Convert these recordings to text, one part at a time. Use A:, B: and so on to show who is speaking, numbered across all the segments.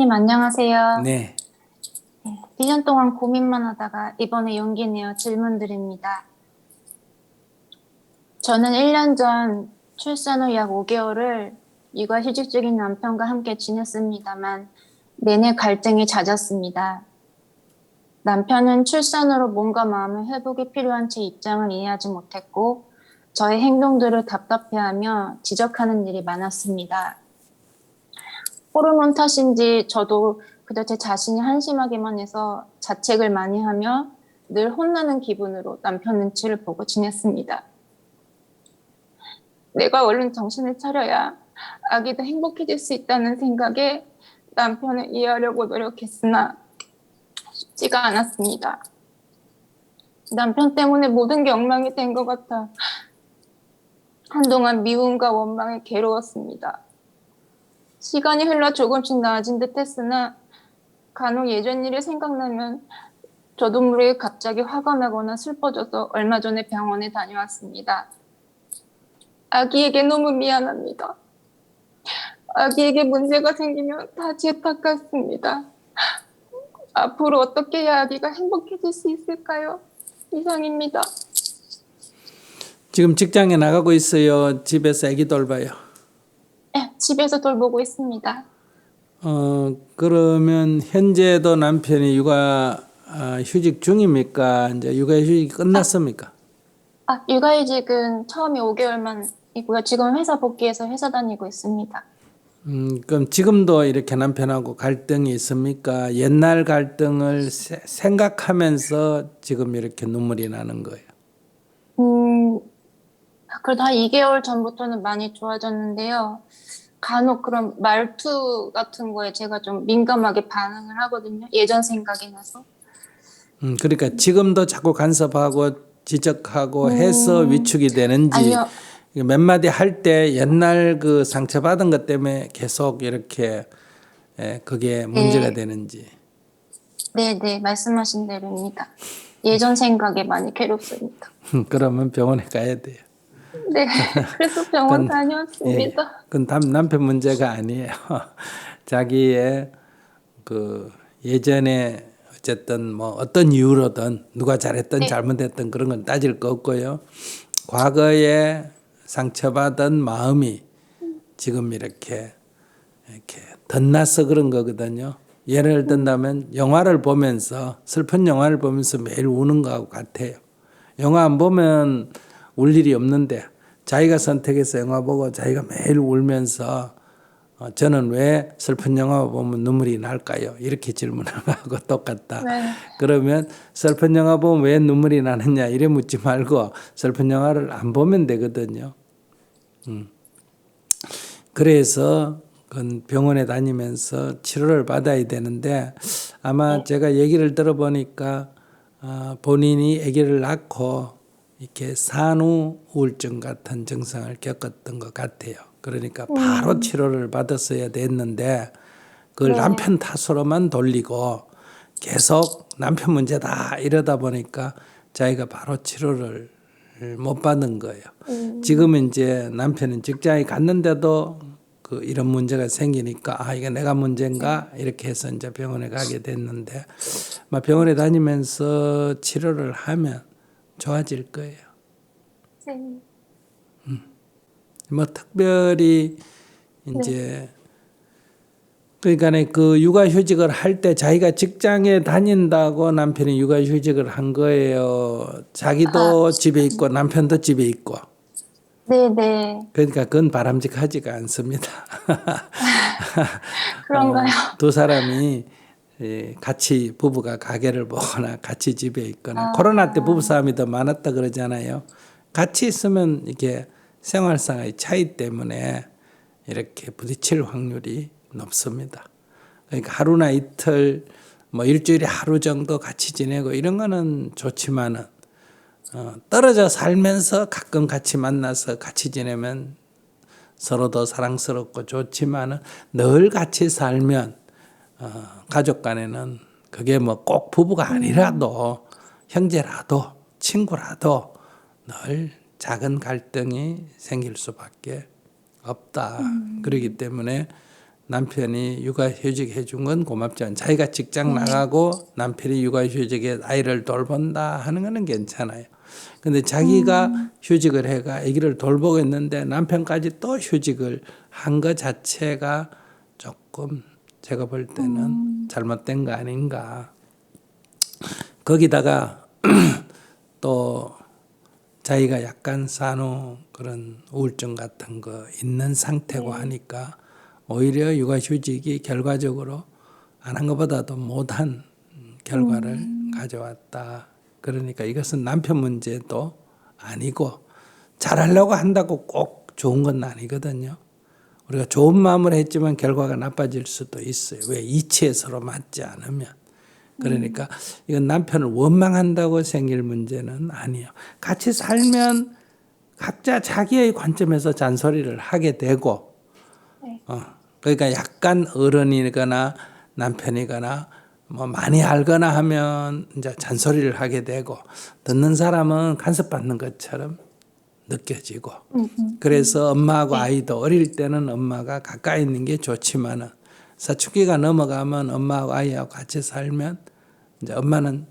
A: 님, 안녕하세요.
B: 네.
A: 1년 동안 고민만 하다가 이번에 용기 내어 질문 드립니다. 저는 1년 전 출산 후 약 5개월을 육아휴직 중인 남편과 함께 지냈습니다만 내내 갈등이 잦았습니다. 남편은 출산으로 몸과 마음의 회복이 필요한 제 입장을 이해하지 못했고 저의 행동들을 답답해하며 지적하는 일이 많았습니다. 호르몬 탓인지 저도 그저 제 자신이 한심하기만 해서 자책을 많이 하며 늘 혼나는 기분으로 남편 눈치를 보고 지냈습니다. 내가 얼른 정신을 차려야 아기도 행복해질 수 있다는 생각에 남편을 이해하려고 노력했으나 쉽지가 않았습니다. 남편 때문에 모든 게 엉망이 된 것 같아 한동안 미움과 원망에 괴로웠습니다. 시간이 흘러 조금씩 나아진 듯 했으나 간혹 예전 일이 생각나면 저도 모르게 갑자기 화가 나거나 슬퍼져서 얼마 전에 병원에 다녀왔습니다. 아기에게 너무 미안합니다. 아기에게 문제가 생기면 다 제 탓 같습니다. 앞으로 어떻게 해야 아기가 행복해질 수 있을까요? 이상입니다.
B: 지금 직장에 나가고 있어요? 집에서 아기 돌봐요?
A: 네, 집에서 돌보고 있습니다.
B: 그러면 현재도 남편이 휴직 중입니까? 이제 육아휴직이 끝났습니까?
A: 육아휴직은 처음에 5개월만이고요. 지금 회사 복귀해서 회사 다니고 있습니다.
B: 그럼 지금도 이렇게 남편하고 갈등이 있습니까? 옛날 갈등을 생각하면서 지금 이렇게 눈물이 나는 거예요.
A: 음, 그래도 한 2개월 전부터는 많이 좋아졌는데요. 간혹 그런 말투 같은 거에 제가 좀 민감하게 반응을 하거든요. 예전 생각이 나서.
B: 그러니까 지금도 자꾸 간섭하고 지적하고 해서
A: 음,
B: 위축이 되는지,
A: 아니요.
B: 몇 마디 할 때 옛날 그 상처받은 것 때문에 계속 이렇게 그게 문제가
A: 네,
B: 되는지.
A: 네, 말씀하신 대로입니다. 예전 생각에 많이 괴롭습니다.
B: 그러면 병원에 가야 돼요.
A: 네, 그래서 병원
B: 그건, 예,
A: 다녀왔습니다.
B: 그건 남편 문제가 아니에요. 자기의 그 예전에 어쨌든 뭐 어떤 이유로든 누가 잘했든
A: 네,
B: 잘못했든 그런 건 따질 거 없고요. 과거에 상처받은 마음이 지금 이렇게 덧나서 그런 거거든요. 예를 든다면 영화를 보면서 슬픈 영화를 보면서 매일 우는 거하고 같아요. 영화 안 보면 울 일이 없는데 자기가 선택해서 영화 보고 자기가 매일 울면서 저는 왜 슬픈 영화 보면 눈물이 날까요? 이렇게 질문하는 거하고 똑같다.
A: 네,
B: 그러면 슬픈 영화 보면 왜 눈물이 나느냐 이래 묻지 말고 슬픈 영화를 안 보면 되거든요. 그래서 그건 병원에 다니면서 치료를 받아야 되는데 아마
A: 네.
B: 제가 얘기를 들어보니까 본인이 아기를 낳고 이렇게 산후 우울증 같은 증상을 겪었던 것 같아요. 그러니까 바로
A: 음,
B: 치료를 받았어야 됐는데 그걸
A: 네,
B: 남편 탓으로만 돌리고 계속 남편 문제다 이러다 보니까 자기가 바로 치료를 못 받은 거예요.
A: 음,
B: 지금은 이제 남편은 직장에 갔는데도 그 이런 문제가 생기니까 이게 내가
A: 네,
B: 문제인가 이렇게 해서 이제 병원에 가게 됐는데 막 병원에 다니면서 치료를 하면 좋아질 거예요.
A: 네,
B: 뭐 특별히
A: 네.
B: 이제 그러니까 그 육아휴직을 할 때 자기가 직장에 다닌다고 남편이 육아휴직을 한 거예요.
A: 아,
B: 자기도 집에 있고 남편도 집에 있고.
A: 네네.
B: 그러니까 그건 바람직하지가 않습니다.
A: 그런가요?
B: 두 사람이 같이 부부가 가게를 보거나 같이 집에 있거나 코로나 때
A: 아,
B: 부부싸움이 더 많았다 그러잖아요. 같이 있으면 이게 생활상의 차이 때문에 이렇게 부딪힐 확률이 높습니다. 그러니까 하루나 이틀 뭐 일주일에 하루 정도 같이 지내고 이런 거는 좋지만은 떨어져 살면서 가끔 같이 만나서 같이 지내면 서로 더 사랑스럽고 좋지만은 늘 같이 살면 가족 간에는 그게 뭐 꼭 부부가
A: 음,
B: 아니라도 형제라도 친구라도 늘 작은 갈등이 생길 수밖에 없다. 그렇기
A: 음,
B: 때문에 남편이 육아휴직 해준 건 고맙지만 자기가 직장 나가고 남편이 육아휴직에 아이를 돌본다 하는 거는 괜찮아요. 근데 자기가 휴직을 해가 아기를 돌보고 있는데 남편까지 또 휴직을 한 것 자체가 조금 제가 볼 때는 잘못된 거 아닌가. 거기다가 또 자기가 약간 산후 그런 우울증 같은 거 있는 상태고 하니까 오히려 육아휴직이 결과적으로 안 한 것보다도 못한 결과를 가져왔다. 그러니까 이것은 남편 문제도 아니고 잘하려고 한다고 꼭 좋은 건 아니거든요. 우리가 좋은 마음을 했지만 결과가 나빠질 수도 있어요. 왜? 이치에 서로 맞지 않으면. 그러니까 이건 남편을 원망한다고 생길 문제는 아니에요. 같이 살면 각자 자기의 관점에서 잔소리를 하게 되고,
A: 네.
B: 그러니까 약간 어른이거나 남편이거나 뭐 많이 알거나 하면 이제 잔소리를 하게 되고, 듣는 사람은 간섭받는 것처럼 느껴지고, 그래서 엄마하고 아이도 어릴 때는 엄마가 가까이 있는 게 좋지만은 사춘기가 넘어가면 엄마하고 아이하고 같이 살면 이제 엄마는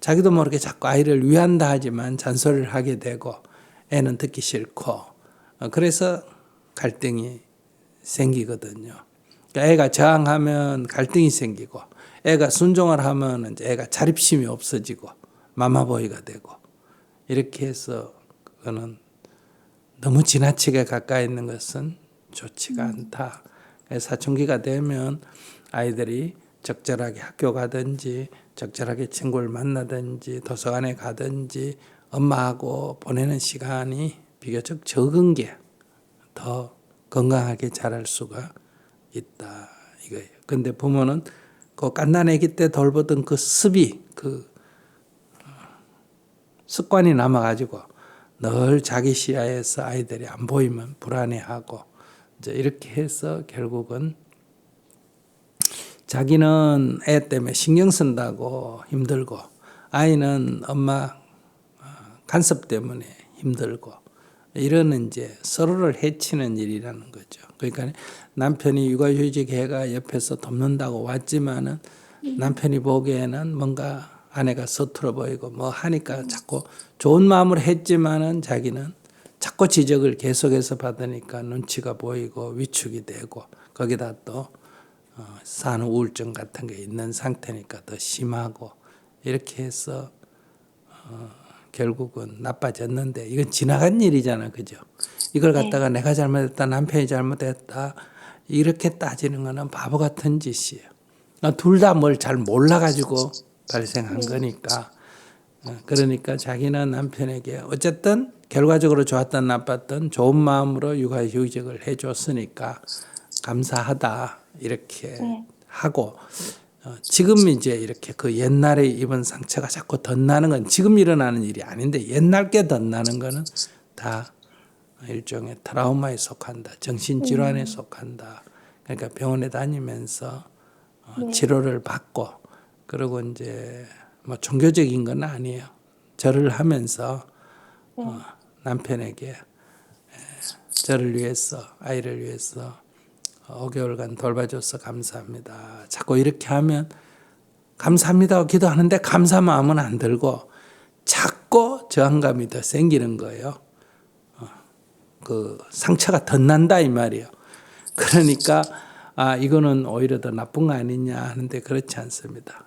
B: 자기도 모르게 자꾸 아이를 위한다 하지만 잔소리를 하게 되고 애는 듣기 싫고 그래서 갈등이 생기거든요. 그러니까 애가 저항하면 갈등이 생기고 애가 순종을 하면 이제 애가 자립심이 없어지고 마마보이가 되고 이렇게 해서 그거는 너무 지나치게 가까이 있는 것은 좋지가 않다. 사춘기가 되면 아이들이 적절하게 학교 가든지 적절하게 친구를 만나든지 도서관에 가든지 엄마하고 보내는 시간이 비교적 적은 게 더 건강하게 자랄 수가 있다 이거예요. 근데 부모는 그 갓난아기 때 돌보던 그 습이 그 습관이 남아가지고 늘 자기 시야에서 아이들이 안 보이면 불안해하고 이제 이렇게 해서 결국은 자기는 애 때문에 신경 쓴다고 힘들고 아이는 엄마 간섭 때문에 힘들고 이런 이제 서로를 해치는 일이라는 거죠. 그러니까 남편이 육아휴직 해가 옆에서 돕는다고 왔지만은 남편이 보기에는 뭔가 아내가 서툴어 보이고 뭐 하니까 자꾸 좋은 마음으로 했지만은 자기는 자꾸 지적을 계속해서 받으니까 눈치가 보이고 위축이 되고 거기다 또 산후 우울증 같은 게 있는 상태니까 더 심하고 이렇게 해서 결국은 나빠졌는데 이건 지나간 일이잖아, 그죠? 이걸 갖다가 내가 잘못했다, 남편이 잘못했다 이렇게 따지는 거는 바보 같은 짓이에요. 둘 다 뭘 잘 몰라가지고 발생한 거니까. 그러니까 자기는 남편에게 어쨌든 결과적으로 좋았든 나빴든 좋은 마음으로 육아휴직을 해줬으니까 감사하다 이렇게 하고 지금 이제 이렇게 그 옛날에 입은 상처가 자꾸 덧나는 건 지금 일어나는 일이 아닌데 옛날 게 덧나는 거는 다 일종의 트라우마에 속한다. 정신질환에 속한다. 그러니까 병원에 다니면서 치료를 받고 그리고 이제 뭐 종교적인 건 아니에요. 절을 하면서 남편에게 저를 위해서 아이를 위해서 5개월간 돌봐줘서 감사합니다. 자꾸 이렇게 하면 감사합니다 기도하는데 감사 마음은 안 들고 자꾸 저항감이 더 생기는 거예요. 그 상처가 더 난다 이 말이에요. 그러니까 이거는 오히려 더 나쁜 거 아니냐 하는데 그렇지 않습니다.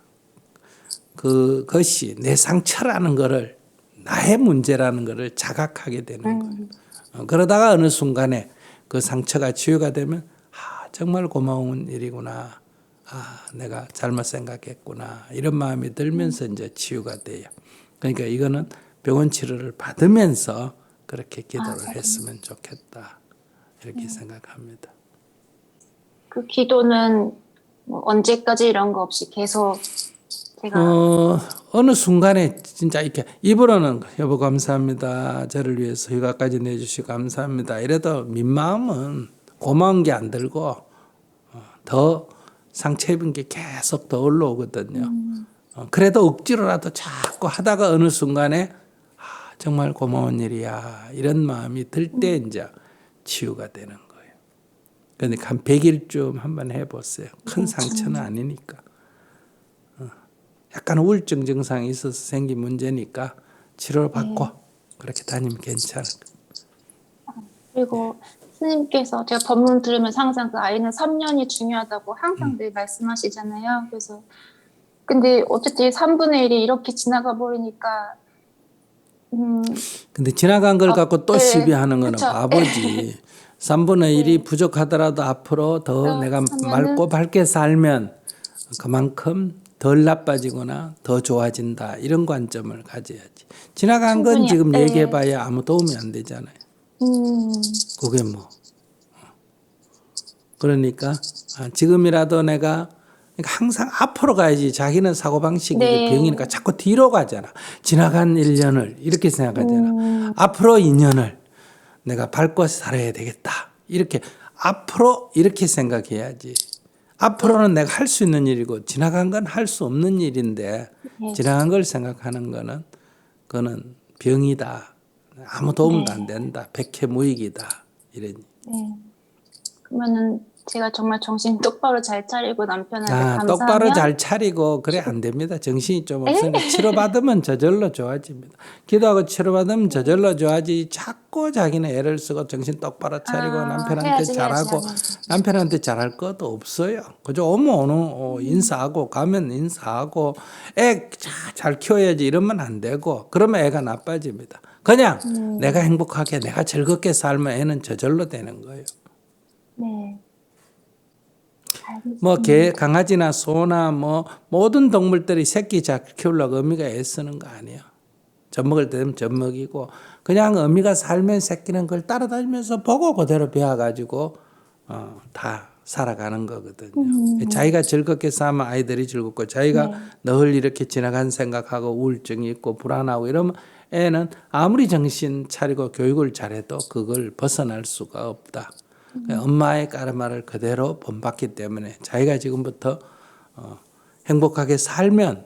B: 그것이 내 상처라는 거를 나의 문제라는 거를 자각하게 되는 거예요. 그러다가 어느 순간에 그 상처가 치유가 되면 정말 고마운 일이구나. 내가 잘못 생각했구나. 이런 마음이 들면서 이제 치유가 돼요. 그러니까 이거는 병원 치료를 받으면서 그렇게 기도를 했으면 좋겠다. 이렇게 생각합니다.
A: 그 기도는 뭐 언제까지 이런 거 없이 계속 제가
B: 어느 순간에 진짜 이렇게 입으로는 여보 감사합니다. 저를 위해서 휴가까지 내주시고 감사합니다. 이래도 민마음은 고마운 게 안 들고 더 상처 입은 게 계속 더 올라오거든요. 그래도 억지로라도 자꾸 하다가 어느 순간에 정말 고마운 일이야 이런 마음이 들 때 이제 치유가 되는 거예요. 그러니까 한 100일쯤 한번 해보세요. 큰 상처는 아니니까. 약간 우울증 증상이 있어서 생긴 문제니까 치료를 받고 그렇게 다니면 괜찮을 거예요.
A: 그리고 스님께서 제가 법문 들으면서 항상 그 아이는 3년이 중요하다고 항상 늘 말씀하시잖아요. 그래서 근데 어쨌든 3분의 1이 이렇게 지나가 버리니까
B: 근데 지나간 걸 갖고 또
A: 네,
B: 시비하는 거는
A: 그쵸.
B: 바보지. 3분의 1이
A: 네.
B: 부족하더라도 앞으로 더 내가
A: 하면은
B: 맑고 밝게 살면 그만큼 덜 나빠지거나 더 좋아진다. 이런 관점을 가져야지. 지나간 건
A: 충분히
B: 지금
A: 네.
B: 얘기해봐야 아무 도움이 안 되잖아요. 그게 뭐. 그러니까 지금이라도 내가 그러니까 항상 앞으로 가야지. 자기는 사고방식이
A: 네.
B: 병이니까 자꾸 뒤로 가잖아. 지나간 1년을 이렇게 생각하잖아. 앞으로 2년을 내가 밟고 살아야 되겠다. 이렇게 앞으로 이렇게 생각해야지. 앞으로는 내가 할 수 있는 일이고 지나간 건 할 수 없는 일인데
A: 네.
B: 지나간 걸 생각하는 거는 그거는 병이다. 아무 도움도 안 된다. 백해무익이다. 이러니.
A: 네. 그러면은 제가 정말 정신 똑바로 잘 차리고 남편한테
B: 똑바로
A: 감사하면
B: 잘 차리고 그래 안 됩니다. 정신이 좀 없으니까 치료받으면 저절로 좋아집니다. 기도하고 치료받으면 저절로 좋아지. 자꾸 자기는 애를 쓰고 정신 똑바로 차리고 남편한테
A: 해야지
B: 잘하고 남편한테 잘할 것도 없어요. 그저 오면 인사하고 가면 인사하고 애 잘 키워야지 이러면 안 되고 그러면 애가 나빠집니다. 그냥 내가 행복하게 내가 즐겁게 살면 애는 저절로 되는 거예요.
A: 네.
B: 뭐 개, 강아지나 소나 뭐 모든 동물들이 새끼 잘 키우려고 어미가 애쓰는 거 아니에요. 젖먹을 때 되면 젖먹이고 그냥 어미가 살면 새끼는 그걸 따라다니면서 보고 그대로 배워가지고 다 살아가는 거거든요. 자기가 즐겁게 살면 아이들이 즐겁고 자기가 늘 이렇게 지나간 생각하고 우울증이 있고 불안하고 이러면 애는 아무리 정신 차리고 교육을 잘해도 그걸 벗어날 수가 없다. 엄마의 까르마를 그대로 본받기 때문에 자기가 지금부터 행복하게 살면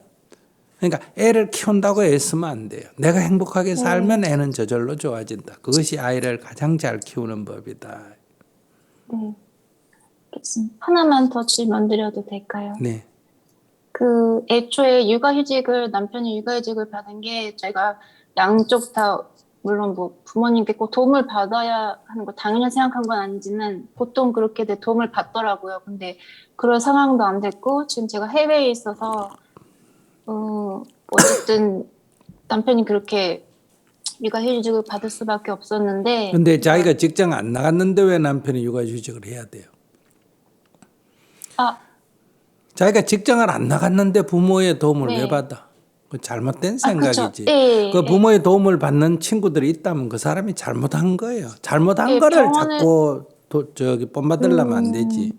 B: 그러니까 애를 키운다고 애쓰면 안 돼요. 내가 행복하게 살면 애는 저절로 좋아진다. 그것이 아이를 가장 잘 키우는 법이다.
A: 네. 알겠습니다. 하나만 더 질문 드려도 될까요?
B: 네.
A: 그 애초에 남편이 육아휴직을 받은 게 제가 양쪽 다 물론 뭐 부모님께 꼭 도움을 받아야 하는 거 당연히 생각한 건 아니지만 보통 그렇게 도움을 받더라고요. 근데 그럴 상황도 안 됐고 지금 제가 해외에 있어서 어쨌든 남편이 그렇게 육아휴직을 받을 수밖에 없었는데.
B: 근데 자기가 직장 안 나갔는데 왜 남편이 육아휴직을 해야 돼요? 자기가 직장을 안 나갔는데 부모의 도움을 왜 받아? 그 잘못된 생각이지. 그 부모의 도움을 받는 친구들이 있다면 그 사람이 잘못한 거예요. 잘못한 거를 자꾸 본받으려면 안 되지.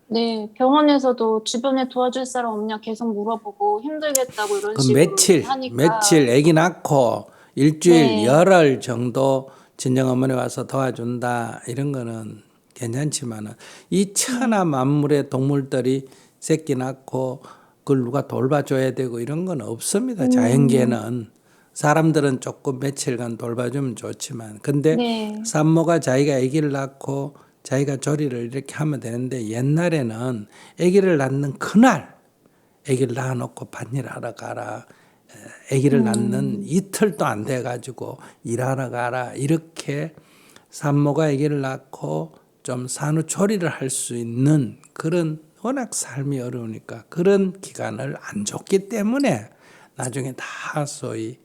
A: 네, 병원에서도 주변에 도와줄 사람 없냐 계속 물어보고 힘들겠다고 이런
B: 그
A: 식으로 하니까.
B: 며칠 아기 낳고 일주일, 열흘 정도 친정어머니 와서 도와준다 이런 거는 괜찮지만은 이 천하 만물의 동물들이 새끼 낳고 그걸 누가 돌봐줘야 되고 이런 건 없습니다. 자연계는. 사람들은 조금 며칠간 돌봐주면 좋지만 근데 산모가 자기가 아기를 낳고 자기가 조리를 이렇게 하면 되는데 옛날에는 아기를 낳는 그날 아기를 낳아놓고 밭일하러 가라. 아기를 낳는 이틀도 안 돼가지고 일하러 가라. 이렇게 산모가 아기를 낳고 좀 산후조리를 할 수 있는 그런 워낙 삶이 어려우니까 그런 기간을 안 줬기 때문에 나중에 다 소위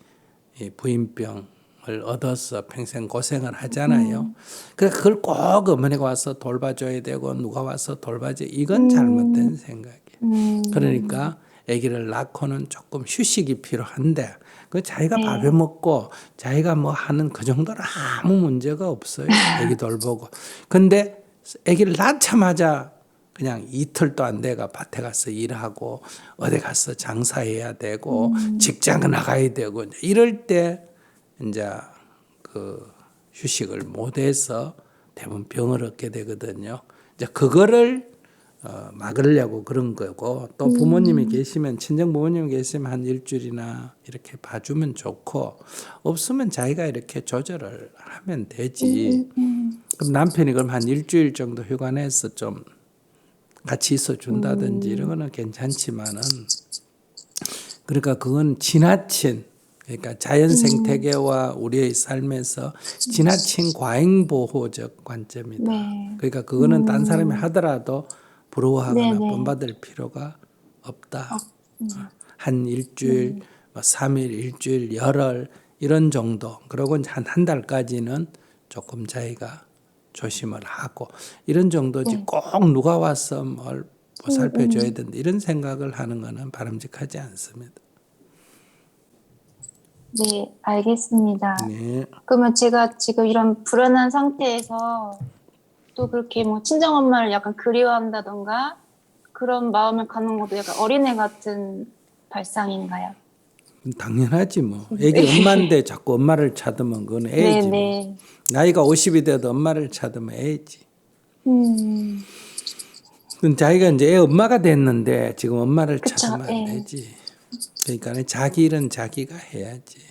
B: 부인병을 얻어서 평생 고생을 하잖아요. 그래서 그걸 꼭 어머니가 와서 돌봐줘야 되고 누가 와서 돌봐줘 이건 잘못된 생각이에요. 그러니까 아기를 낳고는 조금 휴식이 필요한데 그 자기가 밥해 먹고 자기가 뭐 하는 그 정도는 아무 문제가 없어요. 아기 돌보고. 근데 아기를 낳자마자 그냥 이틀도 안 돼가 밭에 가서 일하고 어디 가서 장사해야 되고 직장 나가야 되고 이럴 때 이제 그 휴식을 못해서 대부분 병을 얻게 되거든요. 이제 그거를 막으려고 그런 거고 또 부모님이 계시면 친정 부모님이 계시면 한 일주일이나 이렇게 봐주면 좋고 없으면 자기가 이렇게 조절을 하면 되지. 그럼 남편이 그럼 한 일주일 정도 휴가 내서 좀 같이 있어 준다든지 이런 거는 괜찮지만은 그러니까 그건 지나친 그러니까 자연 생태계와 우리의 삶에서 지나친 과잉 보호적 관점이다.
A: 네.
B: 그러니까 그거는 딴 사람이 하더라도 부러워하거나
A: 네네.
B: 본받을 필요가 없다.
A: 음.
B: 한 일주일, 뭐 3일, 일주일, 열흘 이런 정도. 그리고 한 달까지는 조금 자기가 조심을 하고 이런 정도지
A: 네.
B: 꼭 누가 와서 뭘 살펴줘야 된다 이런 생각을 하는 것은 바람직하지 않습니다.
A: 네, 알겠습니다.
B: 네.
A: 그러면 제가 지금 이런 불안한 상태에서 또 그렇게 뭐 친정엄마를 약간 그리워한다던가 그런 마음을 갖는 것도 약간 어린애 같은 발상인가요?
B: 당연하지 뭐. 애기 엄마인데 자꾸 엄마를 찾으면 그건 애지 뭐.
A: 네네.
B: 나이가 50이 돼도 엄마를 찾으면 애지.
A: 음,
B: 그럼 자기가 이제 애 엄마가 됐는데 지금 엄마를
A: 그쵸.
B: 찾으면 안
A: 예.
B: 되지. 그러니까 자기 일은 자기가 해야지.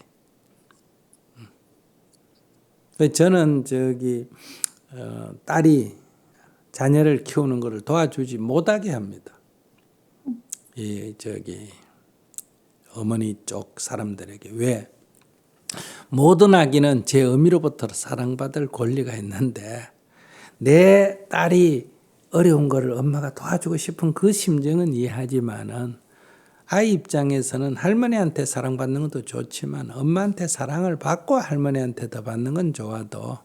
B: 저는 딸이 자녀를 키우는 것을 도와주지 못하게 합니다. 어머니 쪽 사람들에게 왜? 모든 아기는 제 어미로부터 사랑받을 권리가 있는데 내 딸이 어려운 거를 엄마가 도와주고 싶은 그 심정은 이해하지만은 아이 입장에서는 할머니한테 사랑받는 것도 좋지만 엄마한테 사랑을 받고 할머니한테 더 받는 건 좋아도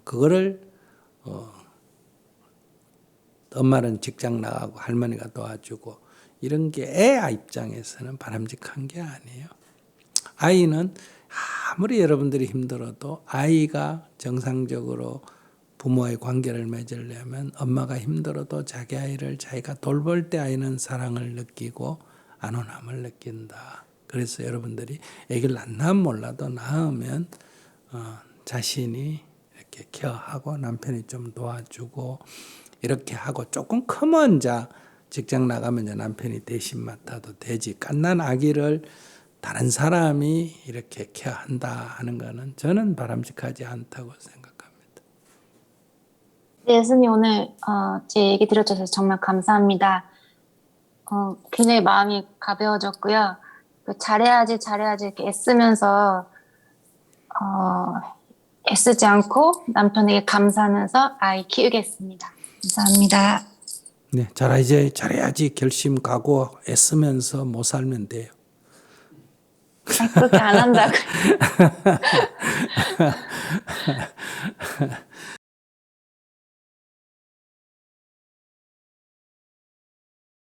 B: 그거를 엄마는 직장 나가고 할머니가 도와주고 이런 게 애 입장에서는 바람직한 게 아니에요. 아이는 아무리 여러분들이 힘들어도 아이가 정상적으로 부모와의 관계를 맺으려면 엄마가 힘들어도 자기 아이를 자기가 돌볼 때 아이는 사랑을 느끼고 안온함을 느낀다. 그래서 여러분들이 아기를 안 낳으면 몰라도 낳으면 자신이 이렇게 케어하고 남편이 좀 도와주고 이렇게 하고 조금 크면 직장 나가면 이제 남편이 대신 맡아도 되지. 갓난 아기를 다른 사람이 이렇게 케어한다 하는 거는 저는 바람직하지 않다고 생각합니다.
A: 네, 예수님 오늘 제 얘기 들어주셔서 정말 감사합니다. 굉장히 마음이 가벼워졌고요. 잘해야지 이렇게 애쓰면서 애쓰지 않고 남편에게 감사하면서 아이 키우겠습니다. 감사합니다.
B: 네, 이제 잘해야지 결심 가고 애쓰면서 못 살면 돼요.
A: 그렇게 안 한다고.